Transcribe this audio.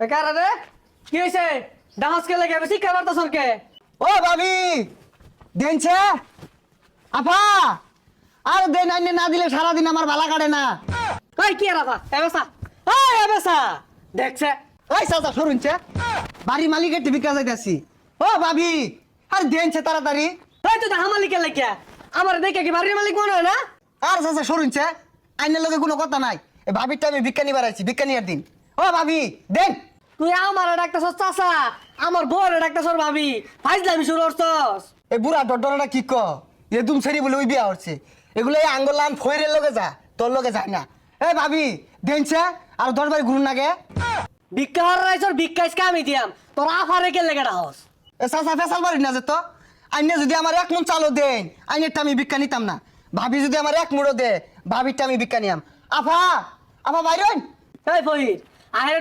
কারণে কি হয়েছে? ডান্স কে লেগে বেশি খাবার তো সরকে। ও ভাবি দেনছে আপা আর দেন আইনে না দিলে সারাদিন আমার ভালা কাটে না। ওই কি রাফা এবেসা, ওই এবেসা দেখছে। ওই চাচা সরুনছে বাড়ি মালিকের টিভি কাজ যাইতাছি। ও ভাবি আর দেনছে তাড়াতাড়ি। ওই তুই হামার লিখে লেগে আমার দেখে কি বাড়ির মালিক মনে হয় না? আর চাচা সরুনছে আইনের লগে কোনো কথা নাই। এই ভাবিরটা আমি বিজ্ঞানী বাড়াইছি, বিজ্ঞানীর দিন। ও ভাবি দেন। তুই আমার ডাক্তার চাচা, আমার বউর ডাক্তার ভাবি ফাইজলামি শুরু করছস। এই বুড়া ডডরটা কি ক এদুম ছেড়ি বলে ওই বিয়া হচ্ছে। এগুলো এই আঙ্গলান ফইরের লগে যা, তোর লগে যায় না। এ ভাবি দেনছে আর 10 বাড়ি ঘুরুন আগে। ভিক্ষা হারাইছর ভিক্ষাইছকে আমি দিয়াম, তোর আফারে কে লেগে ডাহস। এ চাচা ফেসাল বাড়ি না যেত। আইনে যদি আমার এক মন চালও দেন আইনেরটা আমি বিজ্ঞা নিতাম না। ভাবি যদি আমার এক মুড়ো দে ভাবিরটা আমি বিজ্ঞা নিয়াম। আফা আফা বাইরন। এই ফহির আহের